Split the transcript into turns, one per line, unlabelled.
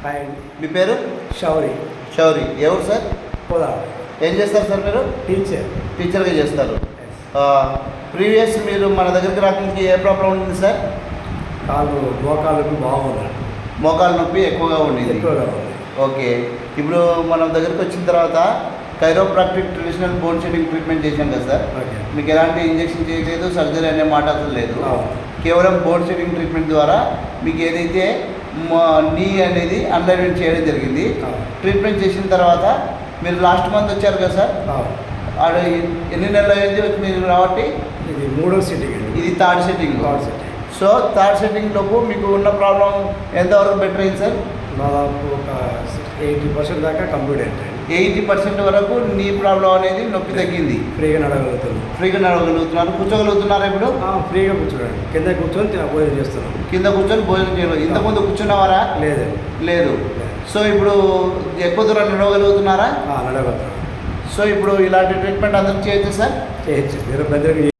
Hi.
మీ పేరు?
షౌరి.
శౌరి. ఎవరు sir?
పోదాం.
ఏం చేస్తారు సార్ మీరు? టీచర్గా చేస్తారు. ప్రీవియస్ మీరు మన దగ్గరికి రావడానికి ఏ ప్రాబ్లం ఉంది సార్?
మోకాలు బాగుంది.
మోకాలు నొప్పి ఎక్కువగా ఉండేది. ఓకే. ఇప్పుడు మనం దగ్గరికి వచ్చిన తర్వాత chiropractic traditional bone shading treatment చేశాం కదా సార్. మీకు ఎలాంటి ఇంజెక్షన్ చేయలేదు, సర్జరీ అనే మాట అసలు లేదు. కేవలం బోన్ షేడింగ్ ట్రీట్మెంట్ ద్వారా మీకు ఏదైతే నీ అనేది అన్లైన్మెంట్ చేయడం జరిగింది. ట్రీట్మెంట్ చేసిన తర్వాత మీరు లాస్ట్ మంత్ వచ్చారు కదా సార్. ఎన్ని నెలలు అయింది మీరు రాబట్టి?
ఇది 3వ సిట్టింగ్.
ఇది third sitting. So third sitting లోపు మీకు ఉన్న ప్రాబ్లం ఎంతవరకు బెటర్ అయింది సార్?
దాదాపు ఒక 80% దాకా కంప్లీట్ అయింది.
80% వరకు నీ ప్రాబ్లం అనేది నొప్పి తగ్గింది.
ఫ్రీగా
నడవగలుగుతున్నారు. కూర్చోగలుగుతున్నారు. ఇప్పుడు
ఫ్రీగా కూర్చోండి. కింద కూర్చొని భోజనం చేస్తున్నాం.
కింద కూర్చొని భోజనం చేయలేదు. ఇంతకుముందు కూర్చున్నవారా? లేదు. సో ఇప్పుడు ఎక్కువ దూరం నడవగలుగుతున్నారా?
నడవగలుగుతాం.
సో ఇప్పుడు ఇలాంటి ట్రీట్మెంట్ అందరికి చేయొచ్చు సార్.
చేయొచ్చు.